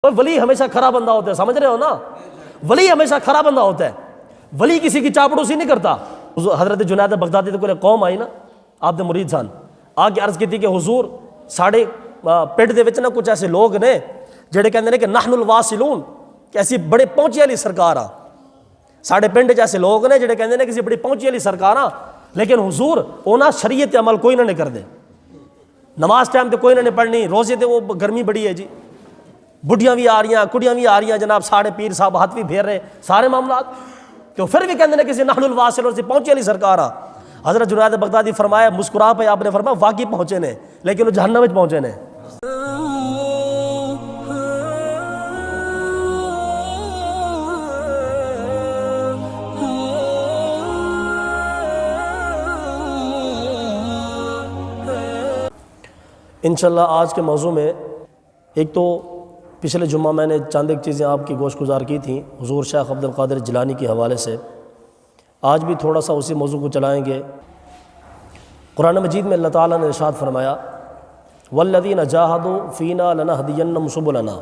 اور ولی ہمیشہ کھرا بندہ ہوتا ہے، سمجھ رہے ہو نا؟ ولی ہمیشہ کھرا بندہ ہوتا ہے، ولی کسی کی چاپڑوسی نہیں کرتا۔ حضرت جنید بغدادی کو قوم آئی نا، آپ دے مرید سن، آ کے عرض کی تھی کہ حضور ساڑھے پنڈ دے وچ نا کچھ ایسے لوگ نے جڑے کہندے نے کہ نحن الواصلون، کہ ایسی بڑے پہنچی والی سرکار آ، ساڑھے پنڈ ایسے لوگ نے جڑے کہندے نے کہ بڑی پہنچی والی سرکار آ، لیکن حضور اونا شریعت عمل کوئی نہ کر دے، نماز ٹائم تے کوئی نہ پڑھنی، روزے تے وہ گرمی بڑی ہے جی، بڑھیاں بھی آ رہی ہیں، کڑیاں بھی آ رہی ہیں، جناب ساڑھے پیر صاحب ہاتھ بھی پھیر رہے، سارے معاملات، تو پھر بھی کہندے نے کسی نحن الواصلون سے پہنچی والی سرکار آ۔ حضرت جنید بغدادی فرمایا، مسکرا پہ آپ نے فرمایا واقعی پہنچے نے، لیکن وہ جہنم وچ پہنچے نے۔ انشاءاللہ آج کے موضوع میں ایک تو پچھلے جمعہ میں نے چند ایک چیزیں آپ کی گوش گزار کی تھیں حضور شیخ عبد القادر جیلانی کے حوالے سے، آج بھی تھوڑا سا اسی موضوع کو چلائیں گے۔ قرآن مجید میں اللہ تعالیٰ نے ارشاد فرمایا والذین جاہدوا فینا لنہدینہم سبلنا،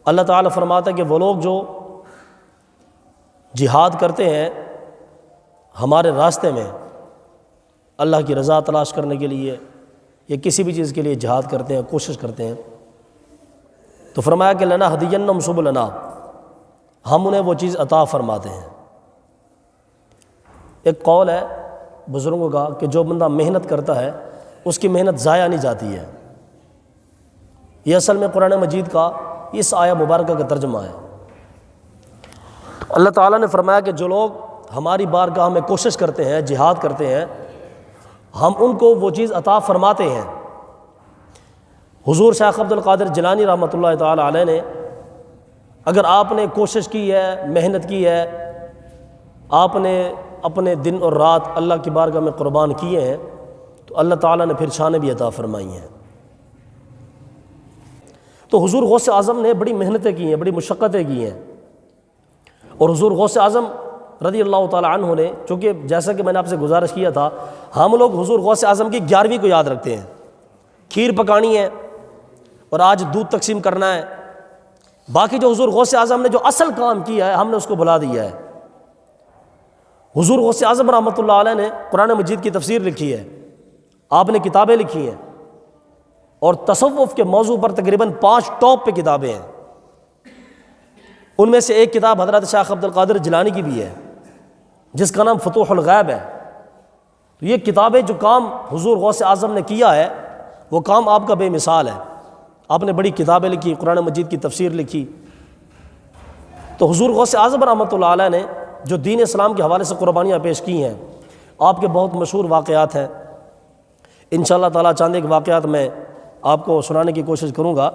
اللہ تعالیٰ فرماتا ہے کہ وہ لوگ جو جہاد کرتے ہیں ہمارے راستے میں، اللہ کی رضا تلاش کرنے کے لیے یا کسی بھی چیز کے لیے جہاد کرتے ہیں، کوشش کرتے ہیں، تو فرمایا کہ لنہدینہم سبلنا، ہم انہیں وہ چیز عطا فرماتے ہیں۔ ایک قول ہے بزرگوں کا کہ جو بندہ محنت کرتا ہے اس کی محنت ضائع نہیں جاتی ہے، یہ اصل میں قرآن مجید کا اس آیہ مبارکہ کا ترجمہ ہے۔ اللہ تعالیٰ نے فرمایا کہ جو لوگ ہماری بارگاہ میں کوشش کرتے ہیں، جہاد کرتے ہیں، ہم ان کو وہ چیز عطا فرماتے ہیں۔ حضور شیخ عبد القادر جیلانی رحمۃ اللہ تعالی علیہ نے، اگر آپ نے کوشش کی ہے، محنت کی ہے، آپ نے اپنے دن اور رات اللہ کی بارگاہ میں قربان کیے ہیں، تو اللہ تعالیٰ نے پھر شانیں بھی عطا فرمائی ہیں۔ تو حضور غوث اعظم نے بڑی محنتیں کی ہیں، بڑی مشقتیں کی ہیں، اور حضور غوث اعظم رضی اللہ تعالیٰ عنہ نے، چونکہ جیسا کہ میں نے آپ سے گزارش کیا تھا، ہم لوگ حضور غوث اعظم کی 11ویں کو یاد رکھتے ہیں، کھیر پکانی ہے اور آج دودھ تقسیم کرنا ہے، باقی جو حضور غوث اعظم نے جو اصل کام کیا ہے ہم نے اس کو بھلا دیا ہے۔ حضور غوث اعظم رحمۃ اللہ علیہ نے قرآن مجید کی تفسیر لکھی ہے، آپ نے کتابیں لکھی ہیں، اور تصوف کے موضوع پر تقریباً 5 ٹاپ پہ کتابیں ہیں، ان میں سے ایک کتاب حضرت شیخ عبد القادر جیلانی کی بھی ہے جس کا نام فتوح الغیب ہے۔ تو یہ کتابیں جو کام حضور غوث اعظم نے کیا ہے وہ کام آپ کا بے مثال ہے، آپ نے بڑی کتابیں لکھی، قرآن مجید کی تفسیر لکھی۔ تو حضور غوث اعظم رحمۃ اللہ علیہ نے جو دین اسلام کے حوالے سے قربانیاں پیش کی ہیں، آپ کے بہت مشہور واقعات ہیں، انشاءاللہ تعالیٰ چند ایک واقعات میں آپ کو سنانے کی کوشش کروں گا۔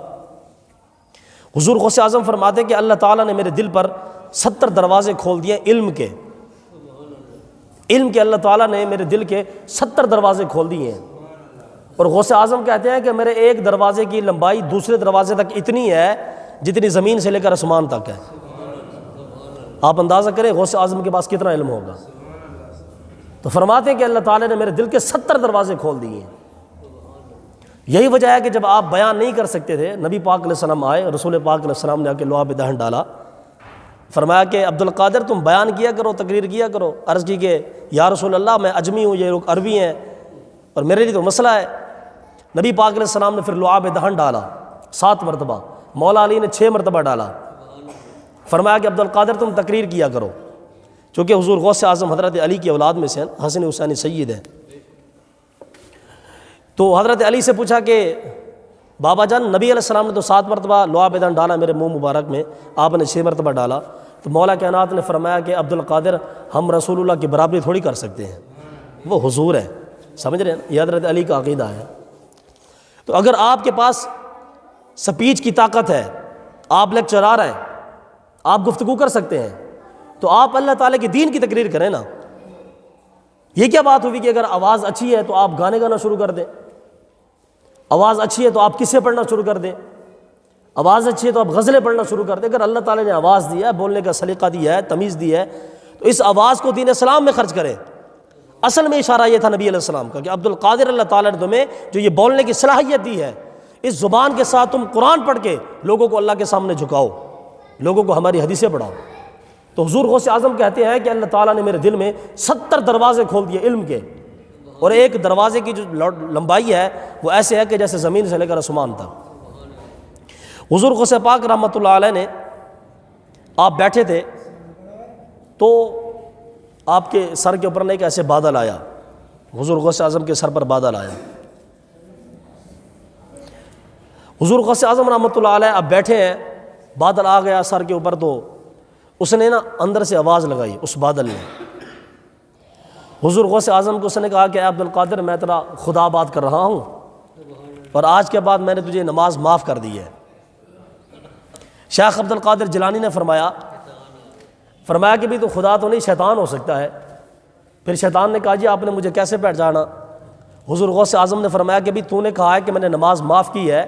حضور غوث اعظم فرماتے ہیں کہ اللہ تعالیٰ نے میرے دل پر 70 دروازے کھول دیے علم کے، اللہ تعالیٰ نے میرے دل کے 70 دروازے کھول دیے ہیں، اور غوث اعظم کہتے ہیں کہ میرے ایک دروازے کی لمبائی دوسرے دروازے تک اتنی ہے جتنی زمین سے لے کر آسمان تک ہے۔ آپ اندازہ کریں غوث اعظم کے پاس کتنا علم ہوگا۔ تو فرماتے ہیں کہ اللہ تعالیٰ نے میرے دل کے 70 دروازے کھول دیے ہیں۔ یہی وجہ ہے کہ جب آپ بیان نہیں کر سکتے تھے، نبی پاک علیہ السلام آئے، رسول پاک علیہ السلام نے آ کے لعاب دہن ڈالا، فرمایا کہ عبد القادر تم بیان کیا کرو، تقریر کیا کرو۔ عرض کی کہ یا رسول اللہ میں اجمی ہوں، یہ لوگ عربی ہیں اور میرے لیے تو مسئلہ ہے۔ نبی پاک علیہ السلام نے پھر لعاب دہن ڈالا 7 مرتبہ، مولا علی نے 6 مرتبہ ڈالا۔ فرمایا کہ عبد القادر تم تقریر کیا کرو، چونکہ حضور غوث اعظم حضرت علی کی اولاد میں سے حسن حسین سید ہیں۔ تو حضرت علی سے پوچھا کہ بابا جان نبی علیہ السلام نے تو 7 مرتبہ لعاب دہن ڈالا میرے منہ مبارک میں، آپ نے 6 مرتبہ ڈالا۔ تو مولا کائنات نے فرمایا کہ عبد القادر ہم رسول اللہ کی برابری تھوڑی کر سکتے ہیں، وہ حضور ہے، سمجھ رہے ہیں، یہ حضرت علی کا عقیدہ ہے۔ تو اگر آپ کے پاس سپیچ کی طاقت ہے، آپ لیکچر آ رہے ہیں، آپ گفتگو کر سکتے ہیں، تو آپ اللہ تعالیٰ کی دین کی تقریر کریں نا۔ یہ کیا بات ہوئی کہ اگر آواز اچھی ہے تو آپ گانے گانا شروع کر دیں، آواز اچھی ہے تو آپ قصے پڑھنا شروع کر دیں، آواز اچھی ہے تو آپ غزلیں پڑھنا شروع کر دیں۔ اگر اللہ تعالیٰ نے آواز دی ہے، بولنے کا سلیقہ دیا ہے، تمیز دی ہے، تو اس آواز کو دین اسلام میں خرچ کریں۔ اصل میں اشارہ یہ تھا نبی علیہ السلام کا کہ عبد القادر اللہ تعالیٰ نے تمہیں جو یہ بولنے کی صلاحیت دی ہے، اس زبان کے ساتھ تم قرآن پڑھ کے لوگوں کو اللہ کے سامنے جھکاؤ، لوگوں کو ہماری حدیثیں پڑھاؤ۔ تو حضور غوث اعظم کہتے ہیں کہ اللہ تعالیٰ نے میرے دل میں 70 دروازے کھول دیے علم کے، اور ایک دروازے کی جو لمبائی ہے وہ ایسے ہے کہ جیسے زمین سے لے کر آسمان تک۔ حضور غوث پاک رحمۃ اللہ علیہ نے، آپ بیٹھے تھے تو آپ کے سر کے اوپر ایک ایسے بادل آیا، حضور غوث اعظم کے سر پر بادل آیا۔ حضور غوث اعظم رحمۃ اللہ علیہ اب بیٹھے ہیں، بادل آ گیا سر کے اوپر، تو اس نے نا اندر سے آواز لگائی اس بادل نے۔ حضور غوث اعظم کو اس نے کہا کہ اے عبد القادر، میں تیرا خدا بات کر رہا ہوں، اور آج کے بعد میں نے تجھے نماز معاف کر دی ہے۔ شیخ عبد القادر جیلانی نے فرمایا کہ بھی تو خدا تو نہیں، شیطان ہو سکتا ہے۔ پھر شیطان نے کہا جی آپ نے مجھے کیسے پہچانا؟ حضور غوث اعظم نے فرمایا کہ بھی تو نے کہا ہے کہ میں نے نماز معاف کی ہے،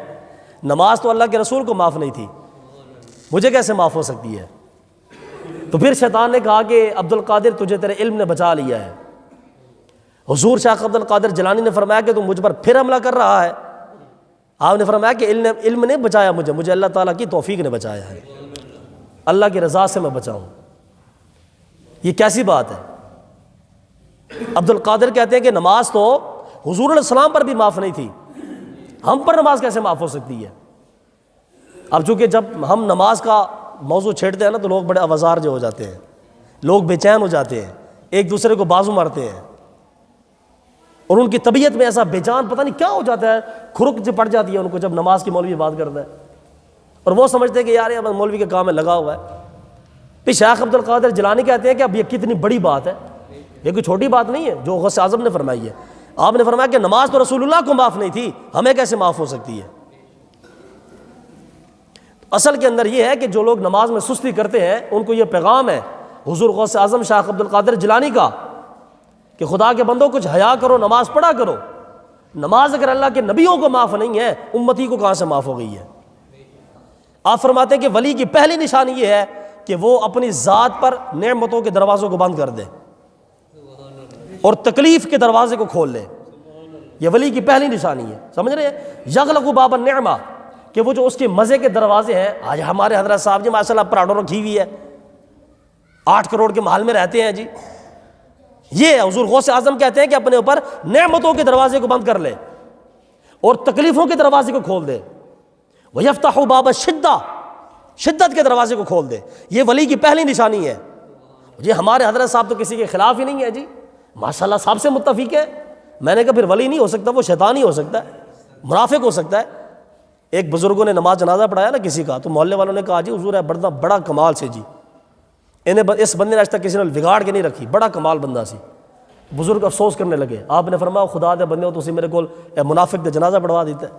نماز تو اللہ کے رسول کو معاف نہیں تھی، مجھے کیسے معاف ہو سکتی ہے؟ تو پھر شیطان نے کہا کہ عبد القادر تجھے تیرے علم نے بچا لیا ہے۔ حضور شیخ عبد القادر جیلانی نے فرمایا کہ تم مجھ پر پھر حملہ کر رہا ہے۔ آپ نے فرمایا کہ علم نے بچایا مجھے اللہ تعالیٰ کی توفیق نے بچایا ہے، اللہ کی رضا سے میں بچاؤں۔ یہ کیسی بات ہے؟ عبد القادر کہتے ہیں کہ نماز تو حضور علیہ السلام پر بھی معاف نہیں تھی، ہم پر نماز کیسے معاف ہو سکتی ہے؟ اب چونکہ جب ہم نماز کا موضوع چھیڑتے ہیں نا تو لوگ بڑے آوازار جو ہو جاتے ہیں، لوگ بے چین ہو جاتے ہیں، ایک دوسرے کو بازو مارتے ہیں، اور ان کی طبیعت میں ایسا بے جان پتہ نہیں کیا ہو جاتا ہے، کھرک جو پڑ جاتی ہے ان کو جب نماز کی مولوی بات کرتا ہے، اور وہ سمجھتے ہیں کہ یار یہ مولوی کے کام میں لگا ہوا ہے۔ پھر شیخ عبد القادر جیلانی کہتے ہیں کہ اب یہ کتنی بڑی بات ہے، یہ کوئی چھوٹی بات نہیں ہے جو غوث اعظم نے فرمائی ہے۔ آپ نے فرمایا کہ نماز تو رسول اللہ کو معاف نہیں تھی، ہمیں کیسے معاف ہو سکتی ہے؟ اصل کے اندر یہ ہے کہ جو لوگ نماز میں سستی کرتے ہیں ان کو یہ پیغام ہے حضور غوث اعظم شیخ عبد القادر جیلانی کا کہ خدا کے بندوں کچھ حیا کرو، نماز پڑھا کرو۔ نماز اگر اللہ کے نبیوں کو معاف نہیں ہے، امتی کو کہاں سے معاف ہو گئی ہے؟ آپ فرماتے ہیں کہ ولی کی پہلی نشانی یہ ہے کہ وہ اپنی ذات پر نعمتوں کے دروازوں کو بند کر دے اور تکلیف کے دروازے کو کھول لے۔ یہ ولی کی پہلی نشانی ہے، سمجھ رہے ہیں؟ یغلق باب النعمہ، کہ وہ جو اس کے مزے کے دروازے ہیں۔ آج ہمارے حضرت صاحب جی ماشاء اللہ پراڈو رکھی ہوئی ہے، 8 کروڑ کے محل میں رہتے ہیں جی۔ یہ حضور غوث اعظم کہتے ہیں کہ اپنے اوپر نعمتوں کے دروازے کو بند کر لے اور تکلیفوں کے دروازے کو کھول دے۔ وَيَفْتَحُ بَابَ الشِّدَّةِ، شدت کے دروازے کو کھول دے۔ یہ ولی کی پہلی نشانی ہے جی۔ ہمارے حضرت صاحب تو کسی کے خلاف ہی نہیں ہے جی، ماشاءاللہ صاحب سے متفق ہے۔ میں نے کہا پھر ولی نہیں ہو سکتا، وہ شیطان ہی ہو سکتا ہے، منافق ہو سکتا ہے۔ ایک بزرگوں نے نماز جنازہ پڑھایا نا کسی کا، تو محلے والوں نے کہا جی حضور ہے بڑا کمال سے جی، انہیں اس بندے نے آج تک کسی نے بگاڑ کے نہیں رکھی، بڑا کمال بندہ سی۔ بزرگ افسوس کرنے لگے۔ آپ نے فرمایا خدا دے بندے ہو تو میرے کو منافق دے جنازہ پڑھوا دیتا ہے۔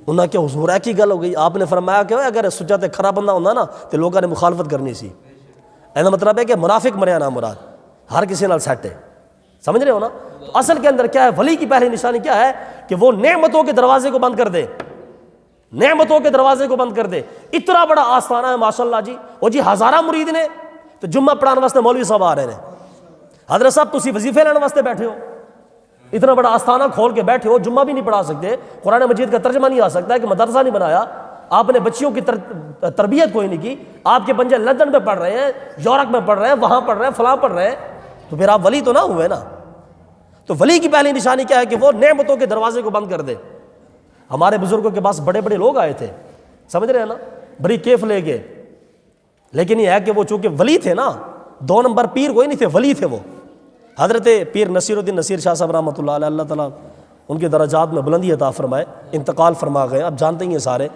انہوں نے کہا حضور ہے کی گل ہو گئی؟ آپ نے فرمایا کہ اگر سچا تے کھرا بندہ ہوتا نا تو لوگوں نے مخالفت کرنی سی۔ ایسا مطلب ہے کہ منافق مریا نہ مراد، ہر کسی نال سیٹ ہے، سمجھ رہے ہو نا؟ تو اصل کے اندر کیا ہے؟ ولی کی پہلی نشانی کیا ہے کہ وہ نعمتوں کے دروازے کو بند کر دے، نعمتوں کے دروازے کو بند کر دے۔ اتنا بڑا آستانہ ہے ماشاءاللہ جی، اور جی ہزارہ مرید نے تو جمعہ پڑھانے واسطے مولوی صاحب آ رہے ہیں۔ حضرت صاحب تسی وظیفے لینے واسطے بیٹھے ہو، اتنا بڑا آستانہ کھول کے بیٹھے ہو، جمعہ بھی نہیں پڑھا سکتے، قرآن مجید کا ترجمہ نہیں آ سکتا ہے کہ مدرسہ نہیں بنایا، آپ نے بچیوں کی تربیت کوئی نہیں کی، آپ کے بنجے لندن میں پڑھ رہے ہیں، یورپ میں پڑھ رہے ہیں، وہاں پڑھ رہے ہیں، فلاں پڑھ رہے ہیں، تو پھر آپ ولی تو نہ ہوئے نا۔ تو ولی کی پہلی نشانی کیا ہے کہ وہ نعمتوں کے دروازے کو بند کر دے۔ ہمارے بزرگوں کے پاس بڑے بڑے لوگ آئے تھے، سمجھ رہے ہیں نا، بڑی کیف لے گئے، لیکن یہ ہے کہ وہ چونکہ ولی تھے نا، 2 نمبر پیر کوئی نہیں تھے، ولی تھے وہ۔ حضرت پیر نصیر الدین نصیر شاہ صاحب رحمۃ اللہ علیہ، اللہ تعالیٰ ان کے درجات میں بلندی عطا فرمائے، انتقال فرما گئے، اب جانتے ہی ہیں سارے۔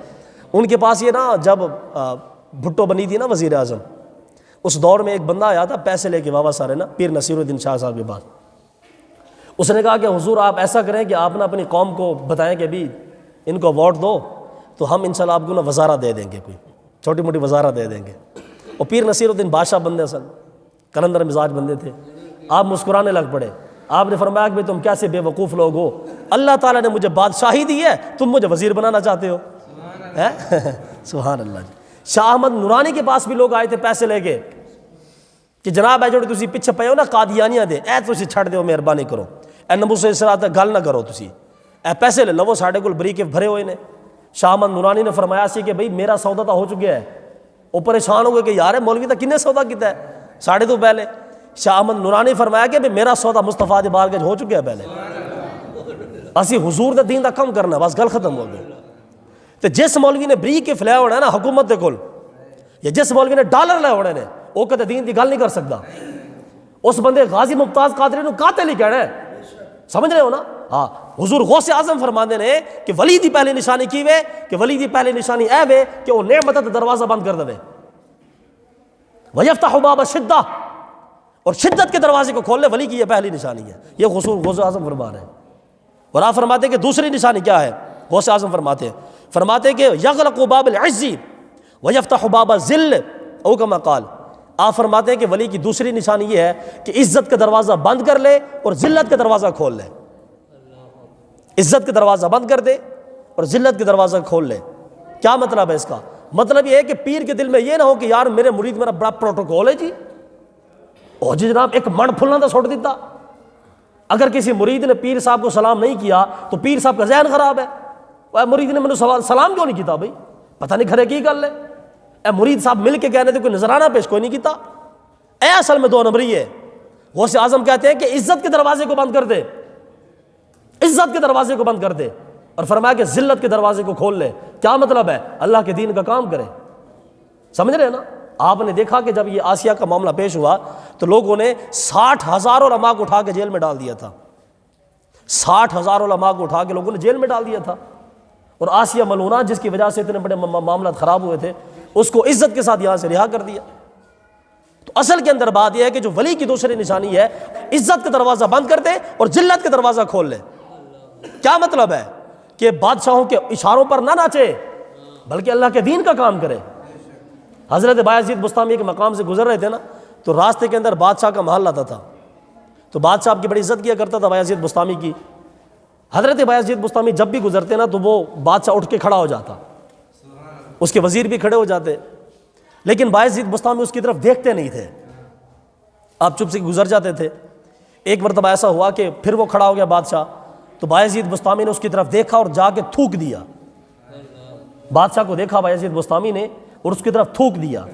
ان کے پاس یہ نا جب بھٹو بنی تھی نا وزیر اعظم، اس دور میں ایک بندہ آیا تھا پیسے لے کے واپس سارے نا پیر نصیر الدین شاہ صاحب کے پاس۔ اس نے کہا کہ حضور آپ ایسا کریں کہ آپ نا اپنی قوم کو بتائیں کہ بھی ان کو ووٹ دو تو ہم انشاءاللہ آپ کو نا وزارہ دے دیں گے، کوئی چھوٹی موٹی وزارہ دے دیں گے۔ اور پیر نصیر الدین بادشاہ بندے سن، کلندر مزاج بندے تھے۔ آپ مسکرانے لگ پڑے۔ آپ نے فرمایا کہ تم کیسے بے وقوف لوگ ہو، اللہ تعالیٰ نے مجھے بادشاہی دی ہے، تم مجھے وزیر بنانا چاہتے ہو؟ سبحان اللہ جی۔ شاہ احمد نورانی کے پاس بھی لوگ آئے تھے پیسے لے کے کہ جناب اے جو تسی پیچھے پے ہو نا قادیانیاں دے، اے تسی چھڑ دیو، مہربانی کرو، اے نبو سے اس طرح گل نہ کرو، تسی اے پیسے لے لو، ساڈے کول بریک بھرے ہوئے نے، شاہ احمد نورانی نے فرمایا سی کہ بھئی میرا سودا تو ہو چکا ہے. وہ پریشان ہو گئے کہ یار مولوی تو کنے سودا کیتا ہے ساڑھے تو پہلے. شاہ احمد نورانی فرمایا کہ میرا سودا مصطفیٰ دی بارگاہ ہو چکا ہے پہلے, اسی حضور دے دین دا کم کرنا, بس گل ختم ہو گئی. تو جس مولوی نے بری کے فلایا ہونا ہے نا حکومت دے کول, یا جس مولوی نے ڈالر لے ہونے نے, وہ کدے دین دی گل نہیں کر سکتا. اس بندے غازی ممتاز قادری نو قاتل ہی کہنا ہے, سمجھ رہے ہو نا. ہاں حضور غوث اعظم فرماندے نے کہ ولی دی پہلی نشانی کی وے, کہ ولی دی پہلی نشانی اے وے کہ وہ نعمت دا دروازہ بند کر دے, وَيَفْتَحُ بَابَ الشِّدَّةِ, اور شدت کے دروازے کو کھول لے. ولی کی یہ پہلی نشانی ہے. یہ غوث اعظم فرما رہے ہیں. اور آپ فرماتے ہیں کہ دوسری نشانی کیا ہے؟ غوث اعظم فرماتے ہیں کہ یغلق باب العز ویفتح باب الذل او کما قال. آپ فرماتے ہیں کہ ولی کی دوسری نشانی یہ ہے کہ عزت کا دروازہ بند کر لے اور ذلت کا دروازہ کھول لے. عزت کا دروازہ بند کر دے اور ذلت کا دروازہ کھول لے. کیا مطلب ہے اس کا؟ مطلب یہ ہے کہ پیر کے دل میں یہ نہ ہو کہ یار میرے مرید میرا بڑا پروٹوکول ہے جی, او جی جناب ایک من پھلنا تو چھوڑ دیتا. اگر کسی مرید نے پیر صاحب کو سلام نہیں کیا تو پیر صاحب کا ذہن خراب ہے. اے مرید نے مجھے سلام کیوں نہیں کیتا بھائی, پتہ نہیں کھرے کی گل ہے. اے مرید صاحب مل کے کہنے تھے کوئی نذرانہ پیش کوئی نہیں کیتا. اے اصل میں دو نمبری ہے. غوث اعظم کہتے ہیں کہ عزت کے دروازے کو بند کر دے, عزت کے دروازے کو بند کر دے, اور فرمایا کہ ذلت کے دروازے کو کھول لے. کیا مطلب ہے؟ اللہ کے دین کا کام کرے. سمجھ رہے ہیں نا. آپ نے دیکھا کہ جب یہ آسیہ کا معاملہ پیش ہوا تو لوگوں نے 60,000 علماء کو اٹھا کے جیل میں ڈال دیا تھا. 60,000 علماء کو اٹھا کے لوگوں نے جیل میں ڈال دیا تھا. اور آسیہ ملونہ جس کی وجہ سے اتنے بڑے معاملات خراب ہوئے تھے, اس کو عزت کے ساتھ یہاں سے رہا کر دیا. تو اصل کے اندر بات یہ ہے کہ جو ولی کی دوسری نشانی ہے, عزت کا دروازہ بند کر دے اور ذلت کا دروازہ کھول لے. کیا مطلب ہے؟ کہ بادشاہوں کے اشاروں پر نہ ناچے بلکہ اللہ کے دین کا کام کرے. حضرت بایزید بستامی کے مقام سے گزر رہے تھے نا, تو راستے کے اندر بادشاہ کا محل آتا تھا, تو بادشاہ آپ کی بڑی عزت کیا کرتا تھا بایزید بستامی کی. حضرت بایزید بستامی جب بھی گزرتے نا تو وہ بادشاہ اٹھ کے کھڑا ہو جاتا, اس کے وزیر بھی کھڑے ہو جاتے, لیکن بایزید بستامی اس کی طرف دیکھتے نہیں تھے, آپ چپ سے گزر جاتے تھے. ایک مرتبہ ایسا ہوا کہ پھر وہ کھڑا ہو گیا بادشاہ, تو بایزید بستامی نے اس کی طرف دیکھا اور جا کے تھوک دیا. بادشاہ کو دیکھا بایزید بستامی نے اور اس کی طرف تھوک دیا.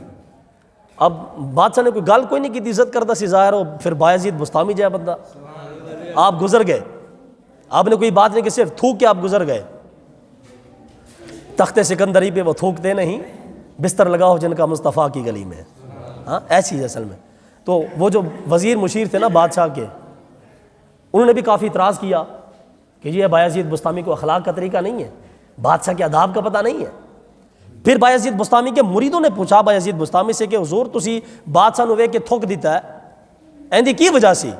اب بادشاہ نے کوئی گل کوئی نہیں کی تھی, عزت کردہ سی ظاہر ہو, پھر بایزید بستامی جائے بندہ, آپ گزر گئے, آپ نے کوئی بات نہیں کہ صرف تھوک کے آپ گزر گئے. تخت سکندری پہ وہ تھوکتے نہیں, بستر لگا ہو جن کا مصطفیٰ کی گلی میں. ہاں ایسی ہے اصل میں. تو وہ جو وزیر مشیر تھے نا بادشاہ کے, انہوں نے بھی کافی اعتراض کیا کہ یہ بایزید بستامی کو اخلاق کا طریقہ نہیں ہے, بادشاہ کے آداب کا پتہ نہیں ہے. پھر بایزید بستامی کے مریدوں نے پوچھا بایزید بستامی سے کہ حضور تسی بادشاہ نو ویکھ کے تھوک دیتا ہے, ایندی کی وجہ سی؟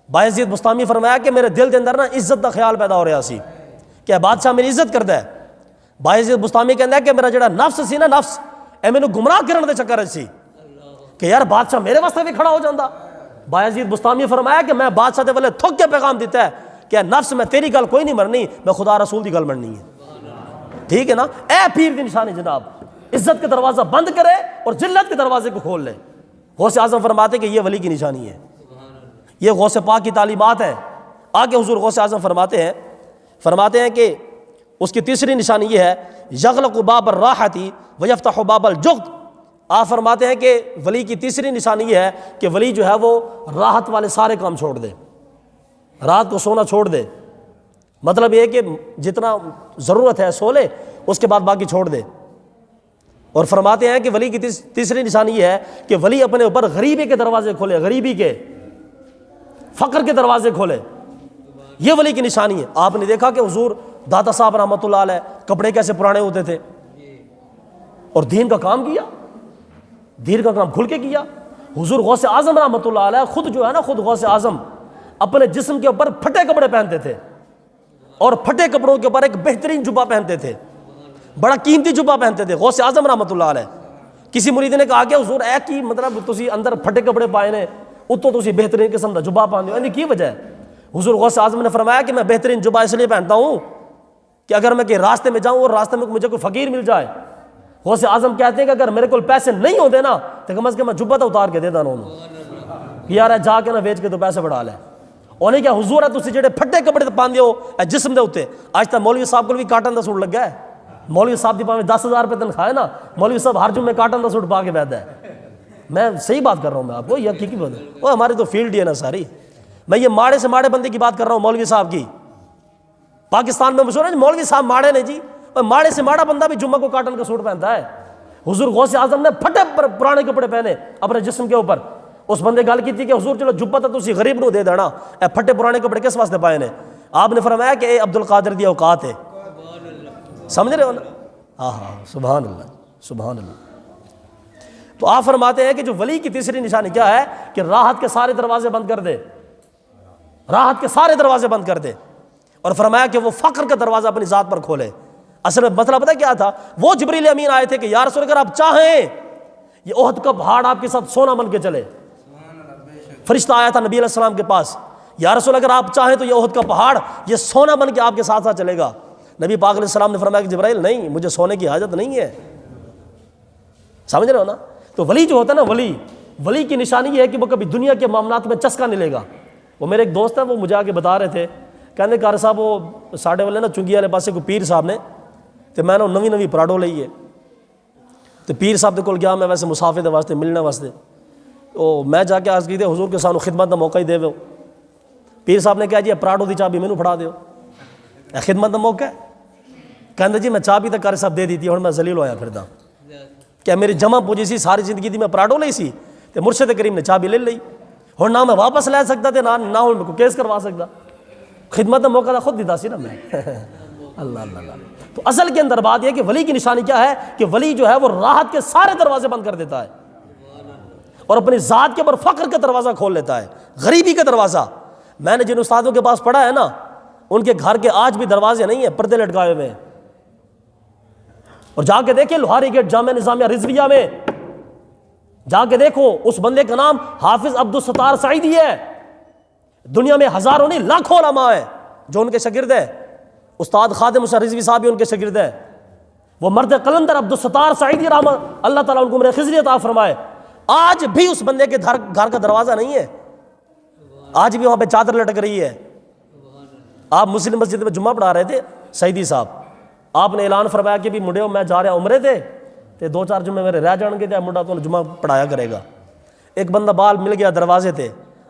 بایزید بستامی فرمایا کہ میرے دل دے اندر نا عزت دا خیال پیدا ہو رہا سی کہ بادشاہ میری عزت کردا ہے. بایزید بستامی کہندا ہے کہ میرا جڑا نفس سی نا, نفس اے مینوں گمراہ کرن دے چکر وچ سی کہ یار بادشاہ میرے واسطے بھی کھڑا ہو جاندا. بایزید بستامی فرمایا کہ میں بادشاہ دے والے تھوک کے پیغام دیتا ہے کہ نفس میں تیری گل کوئی نہیں مرنی, میں خدا رسول دی گل مرنی ہے. ٹھیک ہے نا. اے پیر دی نشانی جناب, عزت کا دروازہ بند کرے اور ذلت کے دروازے کو کھول لے. غوث اعظم فرماتے کہ یہ ولی کی نشانی ہے, یہ غوث پاک کی تعلیمات ہیں. آگے حضور غوث اعظم فرماتے ہیں کہ اس کی تیسری نشانی یہ ہے یغلق باب الراحت ویفتح باب الجغد. آپ فرماتے ہیں کہ ولی کی تیسری نشانی یہ ہے کہ ولی جو ہے وہ راحت والے سارے کام چھوڑ دے, رات کو سونا چھوڑ دے. مطلب یہ کہ جتنا ضرورت ہے سو لے, اس کے بعد باقی چھوڑ دے. اور فرماتے ہیں کہ ولی کی تیسری نشانی یہ ہے کہ ولی اپنے اوپر غریبی کے دروازے کھولے, غریبی کے, فقر کے دروازے کھولے. یہ ولی کی نشانی ہے. آپ نے دیکھا کہ حضور داتا صاحب رحمۃ اللہ علیہ کپڑے کیسے پرانے ہوتے تھے اور دین کا کام کیا, دین کا کام کھل کے کیا. حضور غوث اعظم رحمۃ اللہ علیہ خود جو ہے نا, خود غوث اعظم اپنے جسم کے اوپر پھٹے کپڑے پہنتے تھے اور پھٹے کپڑوں کے اوپر ایک بہترین جبہ پہنتے تھے, بڑا قیمتی جبہ پہنتے تھے غوث اعظم رحمۃ اللہ علیہ. کسی مرید نے کہا کہ حضور اے کی مطلب تسی اندر پھٹے کپڑے پائے نے, اتو تسی بہترین قسم کا جبہ پہنتے ہو, یعنی کی وجہ ہے؟ حضور غوث اعظم نے فرمایا کہ میں بہترین جبہ اس لیے پہنتا ہوں کہ اگر میں کہ راستے میں جاؤں اور راستے میں مجھے کوئی فقیر مل جائے. غوث اعظم کہتے ہیں کہ اگر میرے کو پیسے نہیں ہوتے نا تو کم از کم میں جبہ تو اتار کے دیتا انہوں کہ یار جا کے نہ بیچ کے تو پیسے بڑھا لے. اور نہیں کیا حضور ہے تسی جڑے پھٹے کپڑے پاندے ہو جسم دے اوتے. اج تک مولوی صاحب کو بھی کاٹن دا سوٹ لگا ہے, مولوی صاحب دی پاویں 10,000 روپے تنخواہ ہے نا، مولوی صاحب ہر جمعے کاٹن کا سوٹ پا کے بیٹھتا ہے. میں صحیح بات کر رہا ہوں میں آپ کو، یہ حقیقی بات ہے. وہ ہماری تو فیلڈ ہی ہے نا ساری. میں یہ ماڑے سے ماڑے بندے کی بات کر رہا ہوں، مولوی صاحب کی. پاکستان میں مشہور ہے مولوی صاحب ماڑے نے جی، ماڑے سے ماڑا بندہ بھی جمعہ کو کاٹن کا سوٹ پہنتا ہے. حضور غوث اعظم نے پھٹے پرانے کپڑے پہنے اپنے جسم کے اوپر. اس بندے گل کی تھی کہ حضور چلو جبہ تو تسی غریب نو دے دینا، اے پھٹے پرانے کپڑے کس واسطے پائے نے؟ آپ نے فرمایا کہ اے عبد القادر دی اوقات ہے. سمجھ رہے ہو نا؟ ہاں ہاں سبحان اللہ سبحان اللہ. تو آپ فرماتے ہیں کہ جو ولی کی تیسری نشانی کیا ہے کہ راحت کے سارے دروازے بند کر دے، راحت کے سارے دروازے بند کر دے. اور فرمایا کہ وہ فقر کا دروازہ اپنی ذات پر کھولے. اصل میں مسئلہ پتہ کیا تھا؟ وہ جبریل امین آئے تھے کہ یا رسول اگر آپ چاہیں یہ احد کا پہاڑ آپ کے ساتھ سونا بن کے چلے. فرشتہ آیا تھا نبی علیہ السلام کے پاس، یا رسول اگر آپ چاہیں تو یہ احد کا پہاڑ یہ سونا بن کے آپ کے ساتھ ساتھ چلے گا. نبی پاک علیہ السلام نے فرمایا کہ جبرائیل نہیں، مجھے سونے کی حاجت نہیں ہے. سمجھ رہے ہو نا؟ تو ولی جو ہوتا ہے نا، ولی کی نشانی یہ ہے کہ وہ کبھی دنیا کے معاملات میں چسکا نہیں لے گا. وہ میرے ایک دوست ہے، وہ مجھے آگے بتا رہے تھے، کہنے کار صاحب وہ ساڑھے والے نا چنگی والے پاسے کوئی پیر صاحب نے تو میں نوی نوی پراڈو لئی ہے. تو پیر صاحب دے کول گیا میں ویسے مسافر دے واسطے ملنے واسطے. تو میں جا کے عرض کی حضور کے سانو خدمت کا موقع ہی دے دو. پیر صاحب نے کہا جی پراڈو دی چابی مینوں پھڑا دیو، خدمت کا موقع ہے. کہندے جی میں چابی تو کار صاحب دے دی تھی، ہن میں ذلیل ہویا پھردا کہ میری جمع پوجی سی ساری زندگی دی میں پراڈو لئی سی تے مرشد کریم نے چابی لے لئی. ہن نہ میں واپس لے سکتا تے نہ ہن کو کیس کروا سکتا. خدمت کا موقع خود دیتا سی نا میں. اللہ اللہ اللہ. تو اصل کے اندر بات یہ کہ ولی کی نشانی کیا ہے کہ ولی جو ہے وہ راحت کے سارے دروازے بند کر دیتا ہے اور اپنی ذات کے اوپر فقر کا دروازہ کھول لیتا ہے، غریبی کا دروازہ. میں نے جن استادوں کے پاس پڑھا ہے نا، ان کے گھر کے آج بھی دروازے نہیں ہیں، پردے لٹکائے ہوئے ہیں. اور جا کے دیکھیں لوہاری گیٹ جامعہ نظامیہ رضویہ میں جا کے دیکھو، اس بندے کا نام حافظ عبدالستار سعیدی ہے. دنیا میں ہزاروں نہیں لاکھوں علماء ہیں جو ان کے شاگرد ہیں. استاد خادم حسین رضوی صاحب بھی ان کے شاگرد ہیں. وہ مرد قلندر عبدالستار سعیدی رحمہ اللہ تعالیٰ ان کو میرے خضری عطا فرمائے. آج بھی اس بندے کے گھر کا دروازہ نہیں ہے، آج بھی وہاں پہ چادر لٹک رہی ہے. آپ مسلم مسجد میں جمعہ پڑھا رہے تھے سعیدی صاحب، آپ نے اعلان فرمایا کہ بھی منڈے میں جا رہا عمرے تے 2-4 جمعے میرے رہ جان گے تے منڈا تو جمعہ پڑھایا کرے گا. ایک بندہ بال مل گیا دروازے تے،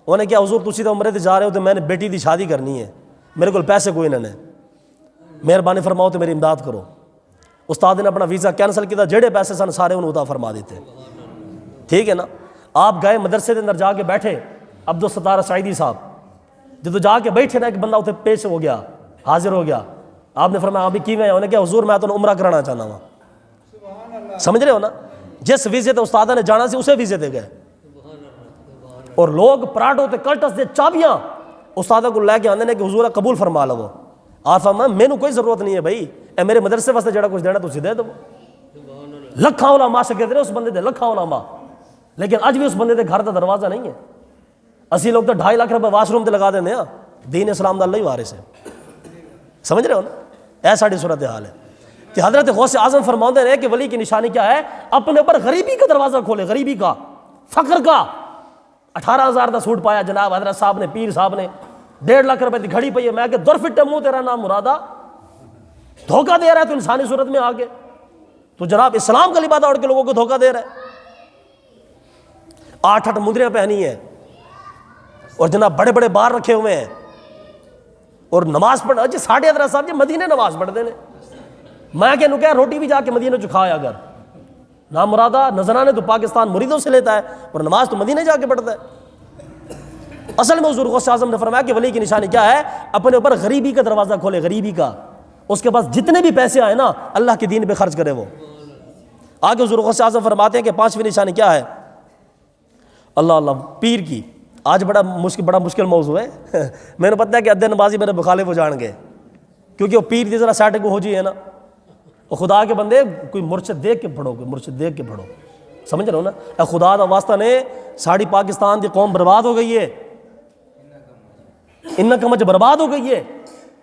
انہوں نے کیا حضور تسی تو عمرے تے جا رہے ہو تو میں نے بیٹی دی شادی کرنی ہے، میرے کو پیسے کوئی نہ، مہربانی فرماؤ تو میری امداد کرو. استاد نے اپنا ویزا کینسل کیا، جڑے پیسے سن سارے انہوں عطا فرما دیتے. ٹھیک ہے نا؟ آپ گئے مدرسے کے اندر جا کے بیٹھے، عبدالستار سعیدی صاحب جدو جا کے بیٹھے نا، ایک بندہ اتنے پیش ہو گیا، حاضر ہو گیا. آپ نے فرمایا ابھی کی میں انہوں نے کہا حضور میں تو عمرہ کرانا چاہنا ہوں. سمجھ رہے ہو نا؟ جس ویزے تے استاد نے جانا سی اسے ویزے تے گئے. اور لوگ پراڈو تے کلٹس دے چابیاں استاد کو لے کے آندے نے کہ حضور قبول فرما لو. آپ فرمایا مینوں کوئی ضرورت نہیں ہے بھائی، اے میرے مدرسے واسطے جڑا کچھ دینا تسی دے دو. لکھاں علماء شاگرد نے اس بندے دے، لکھاں علماء، لیکن اج بھی اس بندے دے گھر دا دروازہ نہیں ہے. اسی لوگ تو 2.5 لاکھ روپے واش روم تے لگا دیندے ہاں. دین اسلام دا اللہ ہی وارث ہے. سمجھ رہے ہو نا؟ اے ساری صورت حال ہے کہ حضرت غوث اعظم فرماتے ہیں کہ ولی کی نشانی کیا ہے؟ اپنے اوپر غریبی کا دروازہ کھولے، غریبی کا، فقر کا. 18,000 کا سوٹ پایا جناب حضرت صاحب نے، پیر صاحب نے. 1.5 لاکھ روپے کی گھڑی پئی ہے. میں کہ در فٹے منہ تیرا نام مرادا، دھوکہ دے رہا ہے تو انسانی صورت میں آ کے تو جناب اسلام کا لبادہ اوڑھ کے لوگوں کو دھوکہ دے رہا ہے. 8 مندریاں پہنی ہیں اور جناب بڑے بڑے بار رکھے ہوئے ہیں اور نماز پڑھ. جی 11:30 صاحب جی مدینے نماز پڑھتے ہیں. میں کہ کہا روٹی بھی جا کے مدینے چکھایا اگر نام مرادہ نذرانے تو پاکستان مریدوں سے لیتا ہے اور نماز تو مدینے جا کے پڑھتا ہے. اصل میں حضور غوث اعظم نے فرمایا کہ ولی کی نشانی کیا ہے؟ اپنے اوپر غریبی کا دروازہ کھولے، غریبی کا. اس کے پاس جتنے بھی پیسے آئے نا اللہ کے دین پہ خرچ کرے. وہ آگے حضور غوث اعظم فرماتے ہیں کہ 5ویں نشانی کیا ہے؟ اللہ اللہ پیر کی. آج بڑا مشکل موضوع ہے. میں نے پتہ ہے کہ ادھے نمازی میرے مخالف ہو جان گے کیونکہ وہ پیر دی ذرا سیٹنگ ہو جی ہے نا. وہ خدا کے بندے کوئی مرشد دیکھ کے پڑھو، کوئی مرشد دیکھ کے پڑھو. سمجھ رہے ہو نا؟ اے خدا دا واسطہ نے ساڑی پاکستان دی قوم برباد ہو گئی ہے، انہاں کمچ برباد ہو گئی ہے.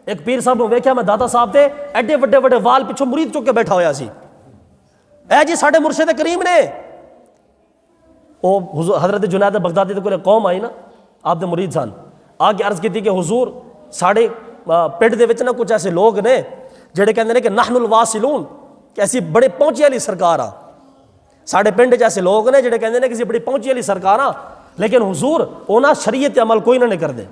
ایک پیر صاحب نے ویکھیا میں داتا صاحب تے ایڈے وڈے وال پچھوں مرید چک کے بیٹھا ہویا سی. اے جی ساڈے مرشد کریم نے. وہ حضرت جنید بغدادی دے کول قوم آئی نا، آپ دے مرید سن. آ کے عرض کی کہ حضور ساڑے پیٹ دے وچ نا کچھ ایسے لوگ نے جڑے کہندے نے کہ نحن الواصلون، کہ ایسی بڑے پہنچے والی سرکار آ ساڈے پنڈ جیسے لوگ نے جڑے کہندے نے کسی بڑی پہنچی والی سرکار آ لیکن حضور اونا شریعت عمل کوئی نہ کر دے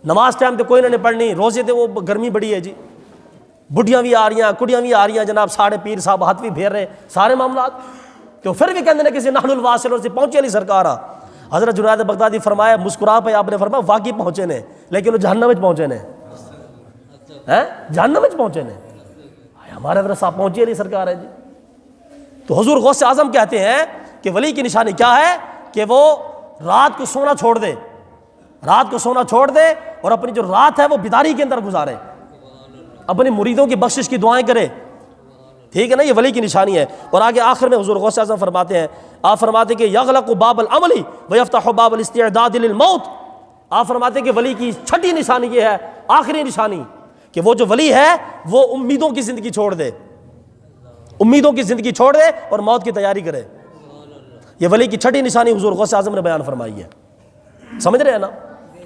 نماز ٹائم تے کوئی نہ پڑھنی روزے تے وہ گرمی بڑی ہے جی بڑھیاں بھی آ رہی ہیں کڑیاں بھی آ رہی ہیں جناب ساڑھے پیر صاحب ہاتھ بھی پھیر رہے سارے معاملات تو پھر بھی کہندے نے کسی نحن الواصل سے پہنچے والی سرکار آ حضرت جنید بغدادی فرمایا مسکرا پہ آپ نے فرمایا واقعی پہنچے نے لیکن وہ جہنم وچ پہنچے نے جہنم وچ پہنچے نے ہمارے حضرت صاحب پہنچی والی سرکار ہے جی تو حضور غوث اعظم کہتے ہیں کہ ولی کی نشانی کیا ہے کہ وہ رات کو سونا چھوڑ دے رات کو سونا چھوڑ دے اور اپنی جو رات ہے وہ بیداری کے اندر گزارے اپنے مریدوں کی بخشش کی دعائیں کرے ٹھیک ہے نا یہ ولی کی نشانی ہے اور آگے آخر میں حضور غوث اعظم فرماتے ہیں آپ فرماتے ہیں کہ یغلق باب العمل ویفتح باب الاستعداد للموت آپ فرماتے ہیں کہ ولی کی چھٹی نشانی یہ ہے آخری نشانی کہ وہ جو ولی ہے وہ امیدوں کی زندگی چھوڑ دے امیدوں کی زندگی چھوڑ دے اور موت کی تیاری کرے یہ ولی کی چھٹی نشانی حضور غوث اعظم نے بیان فرمائی ہے سمجھ رہے ہیں نا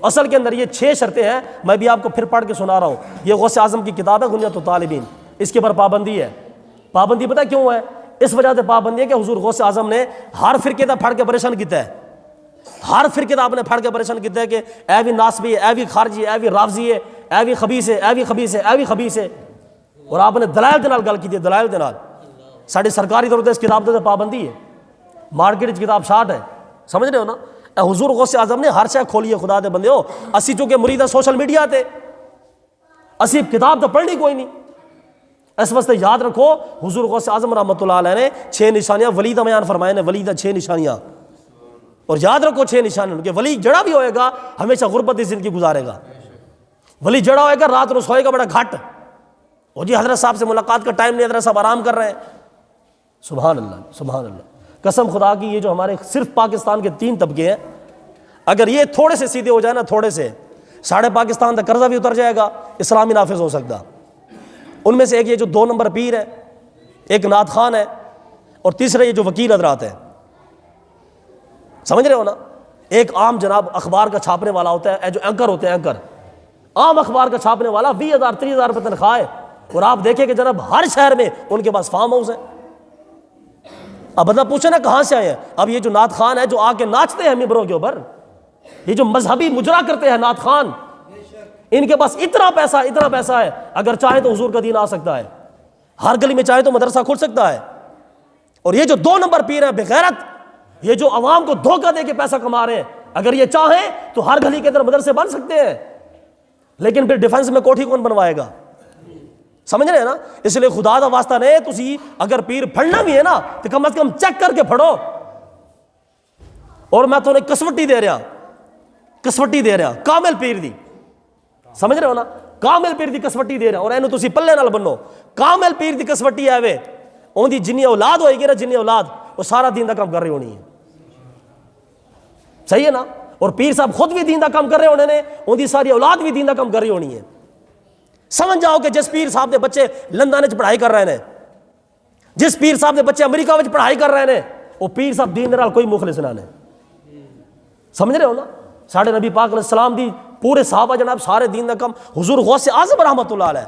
اصل کے اندر یہ 6 شرطیں ہیں میں بھی آپ کو پھر پڑھ کے سنا رہا ہوں یہ غوث اعظم کی کتاب ہے غنیۃ الطالبین اس کے اوپر پابندی ہے پابندی پتہ کیوں ہے اس وجہ سے پابندی ہے کہ حضور غوث اعظم نے ہر فرقے دا پھڑ کے پریشان کیتا ہے ہر فرقے دا آپ نے پھڑ کے پریشان کیتا ہے کہ اے بھی ناسبی ہے اے بھی خارجی ہے اے بھی رافضی ہے اے بھی خبیث ہے اے بھی خبیث ہے اے بھی خبیث ہے اور آپ نے دلائل دے نال گل کی دلائل دے نال ساری سرکاری طور تے اس کتاب تے پابندی ہے مارکیٹ کتاب شاٹ ہے سمجھ رہے ہو نا اے حضور غوث اعظم نے ہر شے کھولی ہے خدا دے بندے ہو اسی چونکہ مرید ہے سوشل میڈیا تے اسی کتاب تو پڑھنی کوئی نہیں اس واسطے یاد رکھو حضور غوث اعظم رحمۃ اللہ علیہ نے 6 نشانیاں ولی دا بیان فرمائے نے ولی دا 6 نشانیاں اور یاد رکھو 6 نشانیاں کہ ولی جڑا بھی ہوئے گا ہمیشہ غربت کی زندگی گزارے گا ولی جڑا ہوئے گا رات رو سوئے گا بڑا گھٹ اور جی حضرت صاحب سے ملاقات کا ٹائم نہیں حضرت صاحب آرام کر رہے ہیں سبحان اللہ سبحان اللہ قسم خدا کی یہ جو ہمارے صرف پاکستان کے 3 طبقے ہیں اگر یہ تھوڑے سے سیدھے ہو جائے نا تھوڑے سے ساڑھے پاکستان تک قرضہ بھی اتر جائے گا اسلامی نافذ ہو سکتا ان میں سے ایک یہ جو 2 نمبر پیر ہے ایک نعت خان ہے اور تیسرا یہ جو وکیل حضرات ہے سمجھ رہے ہو نا ایک عام جناب اخبار کا چھاپنے والا ہوتا ہے جو اینکر ہوتے ہیں اینکر عام اخبار کا چھاپنے والا 20,000 30,000 روپے تنخواہ ہے اور آپ دیکھیں کہ جناب ہر شہر میں ان کے پاس فارم ہاؤس ہے اب بندہ پوچھے نا کہاں سے آئے ہیں اب یہ جو نعت خان ہے جو آ کے ناچتے ہیں ممبروں کے اوپر یہ جو مذہبی مجرا کرتے ہیں نعت خان ان کے پاس اتنا پیسہ ہے اگر چاہے تو حضور کا دین آ سکتا ہے ہر گلی میں چاہے تو مدرسہ کھل سکتا ہے اور یہ جو 2 نمبر پیر ہیں بغیرت یہ جو عوام کو دھوکہ دے کے پیسہ کما رہے ہیں اگر یہ چاہیں تو ہر گلی کے اندر مدرسے بن سکتے ہیں لیکن پھر ڈیفنس میں کوٹھی کون بنوائے گا سمجھ رہے ہیں نا اس لیے خدا دا واسطہ نہیں تسی اگر پیر پھڑنا بھی ہے نا تو کم از کم چیک کر کے پھڑو اور میں تو انہیں کسوٹی دے رہا کامل پیر دی سمجھ رہے ہو نا کامل پیر دی کسوٹی دے رہا اور اینو تسی پلے نال بنو کامل پیر دی کسوٹی ہے وے اون دی جنی اولاد ہوئے گی نا جنی اولاد وہ سارا دین دا کام کر رہی ہونی ہے صحیح ہے نا اور پیر صاحب خود بھی دین دا کام کر رہے ہونے نے ان دی ساری اولاد بھی دین دا کام کر رہی ہونی ہے سمجھ جاؤ کہ جس پیر صاحب دے بچے لندن وچ پڑھائی کر رہے ہیں جس پیر صاحب دے بچے امریکہ وچ پڑھائی کر رہے ہیں وہ پیر صاحب دین دے نال کوئی مخلص نہ نے سمجھ رہے ہو نا ساڈے نبی پاک علیہ السلام دی پورے صحابہ جناب سارے دین دا کام حضور غوث اعظم رحمۃ اللہ علیہ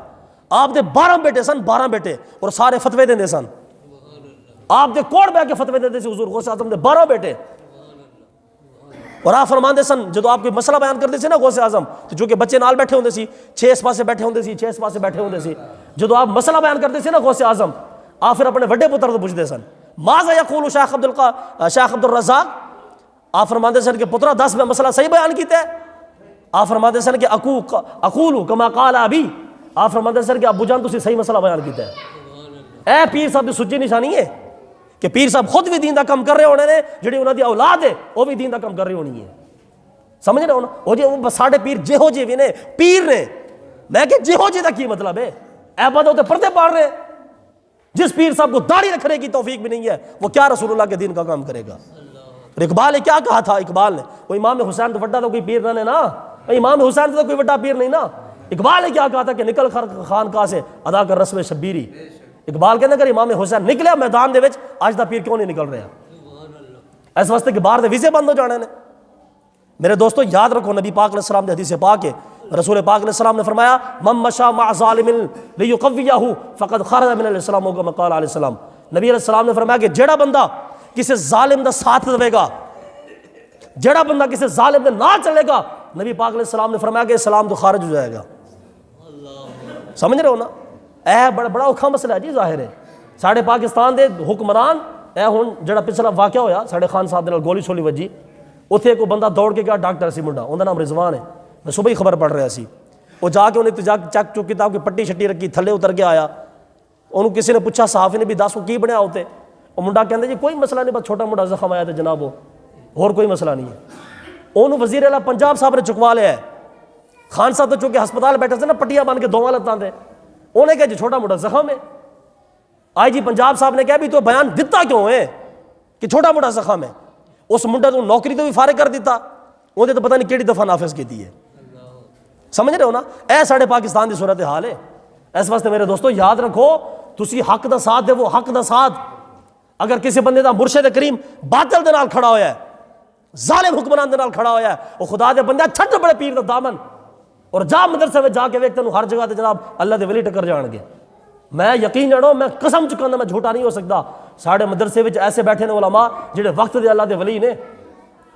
آپ دے 12 بیٹے سن 12 بیٹے اور سارے فتوے دیندے سن آپ دے کوڑ بہ کے فتوے دیندے سی حضور غوث اعظم دے 12 بیٹے اور آپ فرماندے سن جدو آپ کوئی مسئلہ بیان کرتے سی نا غوث اعظم تو جو کہ بچے نال بیٹھے ہوندے سی 6 اس پاسے بیٹھے ہوندے سی 6 اس پاسے بیٹھے ہوندے سی جدو آپ مسئلہ بیان کرتے سی نا غوث اعظم آپ پھر اپنے بڑے پتر تو پوچھتے سن ماذا یقول شیخ عبد الرزاق آپ فرماندے سن کہ پترا 10 میں مسئلہ صحیح بیان کیتا ہے آپ فرماندے سن کہ اقول کما قال ابی آپ فرماندے سن کہ ابو جان تسی صحیح مسئلہ بیان کیتا ہے اے پیر صاحب دی سچی نشانی ہے کہ پیر صاحب خود بھی دین دا کام کر رہے ہونے نے جڑی انہاں دی اولاد ہے وہ بھی دین دا کام کر رہی ہونی ہے سمجھ رہے ہو نا وہ جی ساڈے پیر جہو جی بھی نے پیر نے میں کہ جہو جی دا کی مطلب ہے اے بندے تے پردے پاڑ رہے جس پیر صاحب کو داڑھی رکھنے کی توفیق بھی نہیں ہے وہ کیا رسول اللہ کے دین کا کام کرے گا اور اقبال نے کیا کہا تھا اقبال نے وہ امام حسین تو بڑا تو کوئی پیر نہ نا امام حسین تو کوئی بڑا پیر نہیں نا اقبال نے کیا کہا تھا کہ نکل خانقاہ سے ادا کر رسم شبیری اقبال کہنے کہ امام حسین نکلیا میدان دے وچ آج دا پیر کیوں نہیں نکل رہا اس واسطے کہ باہر دے ویزے بند ہو جانے نے میرے دوستو یاد رکھو نبی پاک علیہ السلام دے حدیث پاک ہے رسول پاک علیہ السلام نے فرمایا من مشى مع ظالم لیقویہ فقد خرج من الاسلام، و کما قال علیہ السلام، نبی علیہ السلام نے فرمایا کہ جڑا بندہ کسی ظالم دا ساتھ دے گا، جڑا بندہ کسی ظالم دے نال چلے گا، نبی پاک علیہ السلام نے فرمایا کہ اسلام تو خارج ہو جائے گا۔ سمجھ رہے ہو نا؟ اے بڑا اوکھا مسئلہ ہے جی، ظاہر ہے ساڑھے پاکستان دے حکمران، اے ہن جڑا پچھلا واقعہ ہویا ساڑھے خان صاحب دے نال گولی شولی وجی، اتھے کوئی بندہ دوڑ کے گیا، ڈاکٹر سی منڈا، اوندا نام رضوان ہے، میں صبح ہی خبر پڑھ رہا سی، وہ جا کے انہیں چک چک کتاب کی پٹی شٹی رکھی، تھلے اتر کے آیا، انہوں کسی نے پوچھا صحافی نے بھی دس کو کی بنیا ہوتے، وہ منڈا کہندے جی کوئی مسئلہ نہیں، بس چھوٹا موٹا زخم آیا تھا جناب، وہ اور کوئی مسئلہ نہیں ہے۔ انہوں وزیر اعلیٰ پنجاب صاحب نے چکوا لیا ہے، خان صاحب تو چونکہ ہسپتال بیٹھے تھے نا، پٹیاں بن کے دوواں لتاں دے، انہیں کہا جی چھوٹا موٹا زخم ہے۔ آئی جی پنجاب صاحب نے کہا بھی تو بیان دیتا کیوں ہے کہ چھوٹا موٹا زخم ہے؟ اس منڈے تو نوکری تو بھی فارغ کر دیتا، انہیں تو پتہ نہیں کیڑی دفعہ نافذ کی دی ہے۔ سمجھ رہے ہو نا؟ اے ساڑھے پاکستان دی صورت حال ہے۔ اس واسطے میرے دوستو یاد رکھو، تسی حق دا ساتھ دے، وہ حق دا ساتھ، اگر کسی بندے دا مرشد کریم باطل دے نال کھڑا ہویا ہے، ظالم حکمران دے نال کھڑا ہویا ہے، وہ خدا دے بندہ چھٹ بڑے پیر دا دامن، اور جا مدرسے میں جا کے ویکھ تینوں ہر جگہ تے جناب اللہ دے ولی ٹکر جان گے۔ میں یقین جانو، میں قسم چکانا، میں جھوٹا نہیں ہو سکتا، ساڑھے مدرسے وچ ایسے بیٹھے نے علماء جڑے وقت دے اللہ دے ولی نے،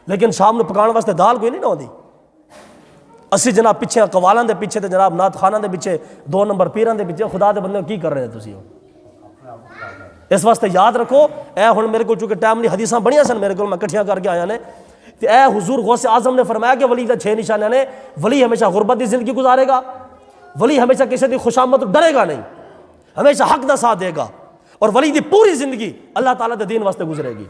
لیکن شام نو پکان واسطے دال کوئی نہیں نہ ہوندی۔ اسی جناب پیچھے قوالاں دے پیچھے تے جناب نعت خاناں دے پیچھے، 2 نمبر پیراں دے پیچھے، خدا دے بندے کی کر رہے ہیں تسی؟ اس واسطے یاد رکھو، اے ہن میرے کو چونکہ ٹائم نہیں، حدیثاں بڑیاں سن میرے کو، میں کٹھیاں کر کے آیا نے، تے اے حضور غوث اعظم نے فرمایا کہ ولی دا 6 نشانیاں نے، ولی ہمیشہ غربت دی زندگی گزارے گا، ولی ہمیشہ کسی دی خوشامد ڈرے گا نہیں، ہمیشہ حق دا ساتھ دے گا، اور ولی دی پوری زندگی اللہ تعالیٰ دے دین واسطے گزرے گی۔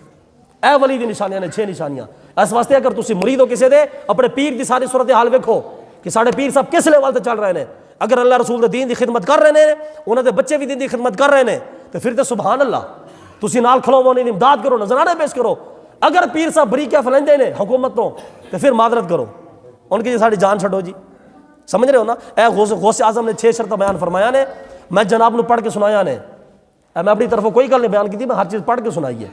اے ولی دی نشانیاں نے 6 نشانیاں۔ اس واسطے اگر تسی مرید ہو کسی دے، اپنے پیر دی ساری صورتحال ویکھو کہ ساڑھے پیر صاحب کس لیول تے چل رہے ہیں۔ اگر اللہ رسول دے دین دی خدمت کر رہے ہیں، انہاں دے بچے بھی دین دی خدمت کر رہے ہیں، تو پھر تے سبحان اللہ، تسی نال کھلو، انہاں دی امداد کرو، نذرانے پیش کرو۔ اگر پیر صاحب بریکیا فلندے نے حکومت تو پھر معذرت کرو، ان کی ساری جان چھڈو جی۔ سمجھ رہے ہو نا؟ اے غوث اعظم نے 6 شرطیں بیان فرمایا نے، میں جناب نو پڑھ کے سنایا نے، میں اپنی طرفوں کوئی گل نہیں بیان کی تھی، میں ہر چیز پڑھ کے سنائی ہے۔